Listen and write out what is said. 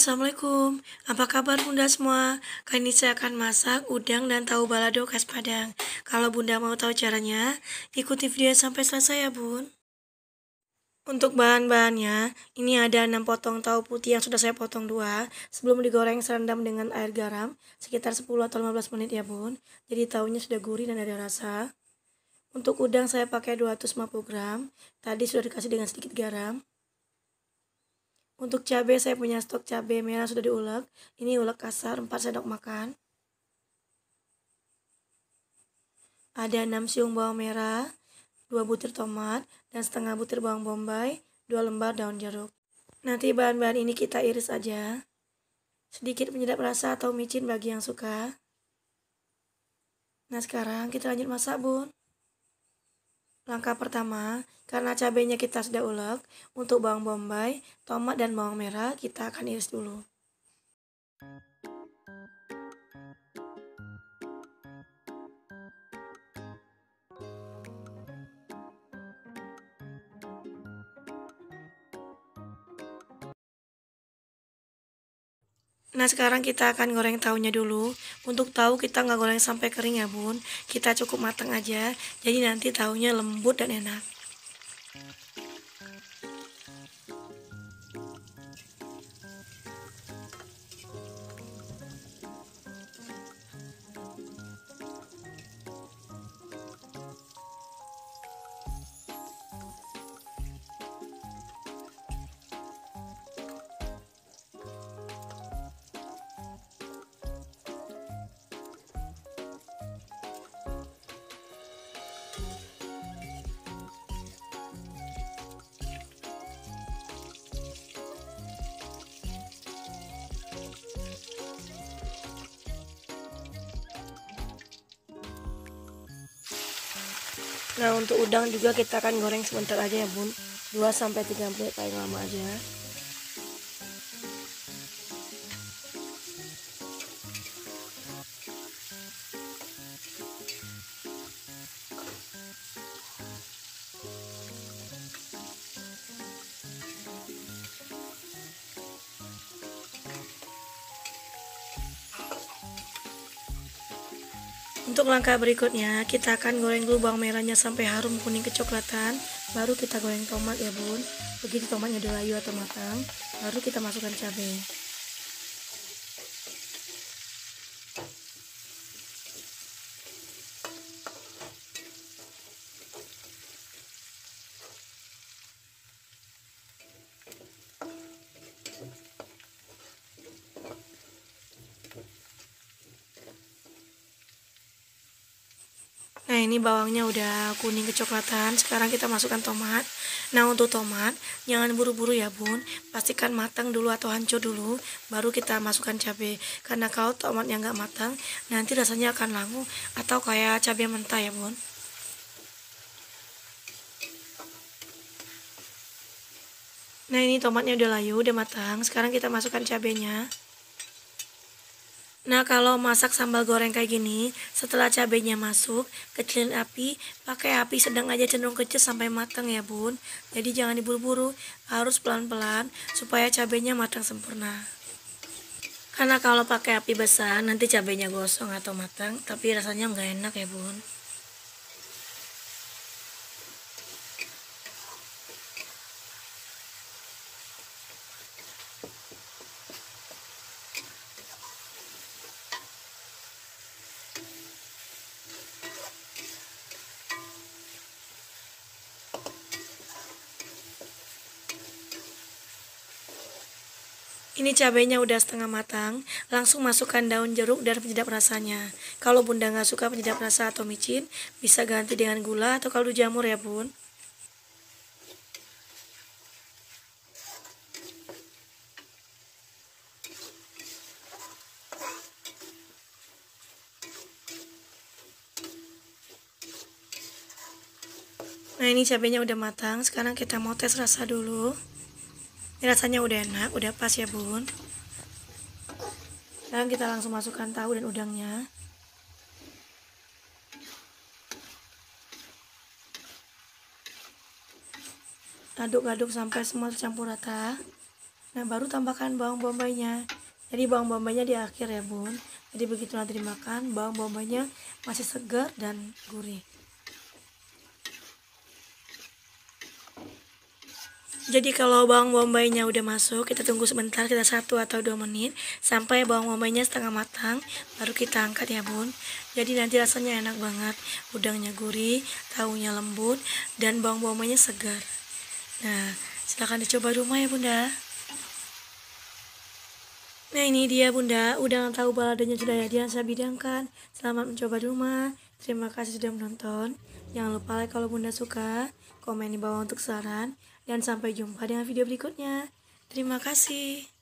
Assalamualaikum, apa kabar Bunda semua? Kali ini saya akan masak udang dan tahu balado khas Padang. Kalau Bunda mau tahu caranya, ikuti video sampai selesai ya Bun. Untuk bahan-bahannya, ini ada 6 potong tahu putih yang sudah saya potong dua. Sebelum digoreng saya rendam dengan air garam, sekitar 10 atau 15 menit ya Bun. Jadi tahunya sudah gurih dan ada rasa. Untuk udang saya pakai 250 gram, tadi sudah dikasih dengan sedikit garam. Untuk cabai saya punya stok cabai merah sudah diulek. Ini ulek kasar 4 sendok makan. Ada 6 siung bawang merah, 2 butir tomat, dan setengah butir bawang bombay, 2 lembar daun jeruk. Nanti bahan-bahan ini kita iris aja. Sedikit penyedap rasa atau micin bagi yang suka. Nah sekarang kita lanjut masak Bun. Langkah pertama, karena cabainya kita sudah ulek, untuk bawang bombay, tomat, dan bawang merah kita akan iris dulu. Nah sekarang kita akan goreng tahunya dulu. Untuk tahu kita nggak goreng sampai kering ya Bun. Kita cukup matang aja. Jadi nanti tahunya lembut dan enak. Nah untuk udang juga kita akan goreng sebentar aja ya Bun. 2-3 menit paling lama aja. Untuk langkah berikutnya, kita akan goreng dulu bawang merahnya sampai harum kuning kecoklatan. Baru kita goreng tomat ya Bun. Begitu tomatnya udah layu atau matang, baru kita masukkan cabai. Nah ini bawangnya udah kuning kecoklatan. Sekarang kita masukkan tomat. Nah untuk tomat jangan buru-buru ya Bun. Pastikan matang dulu atau hancur dulu, baru kita masukkan cabai. Karena kalau tomatnya nggak matang, nanti rasanya akan langu atau kayak cabai mentah ya Bun. Nah ini tomatnya udah layu, udah matang. Sekarang kita masukkan cabainya. Nah kalau masak sambal goreng kayak gini, setelah cabenya masuk, kecilin api, pakai api sedang aja cenderung kecil sampai matang ya Bun. Jadi jangan diburu-buru, harus pelan-pelan supaya cabenya matang sempurna. Karena kalau pakai api besar nanti cabenya gosong atau matang, tapi rasanya nggak enak ya Bun. Ini cabenya udah setengah matang, langsung masukkan daun jeruk dan penyedap rasanya. Kalau Bunda nggak suka penyedap rasa atau micin, bisa ganti dengan gula atau kaldu jamur ya Bun. Nah ini cabenya udah matang, sekarang kita mau tes rasa dulu. Ini rasanya udah enak, udah pas ya Bun. Sekarang kita langsung masukkan tahu dan udangnya. Aduk-aduk sampai semua tercampur rata. Nah, baru tambahkan bawang bombaynya. Jadi bawang bombaynya di akhir ya bun. Jadi begitu nanti dimakan, bawang bombaynya masih segar dan gurih. Jadi kalau bawang bombaynya udah masuk, kita tunggu sebentar, kita 1 atau 2 menit sampai bawang bombaynya setengah matang, baru kita angkat ya bun. Jadi nanti rasanya enak banget, udangnya gurih, tahunya lembut, dan bawang bombaynya segar. Nah, silahkan dicoba di rumah ya bunda. Nah ini dia bunda, udang tahu baladonya sudah jadi yang saya bidangkan. Selamat mencoba di rumah. Terima kasih sudah menonton. Jangan lupa like kalau bunda suka, komen di bawah untuk saran, dan sampai jumpa dengan video berikutnya. Terima kasih.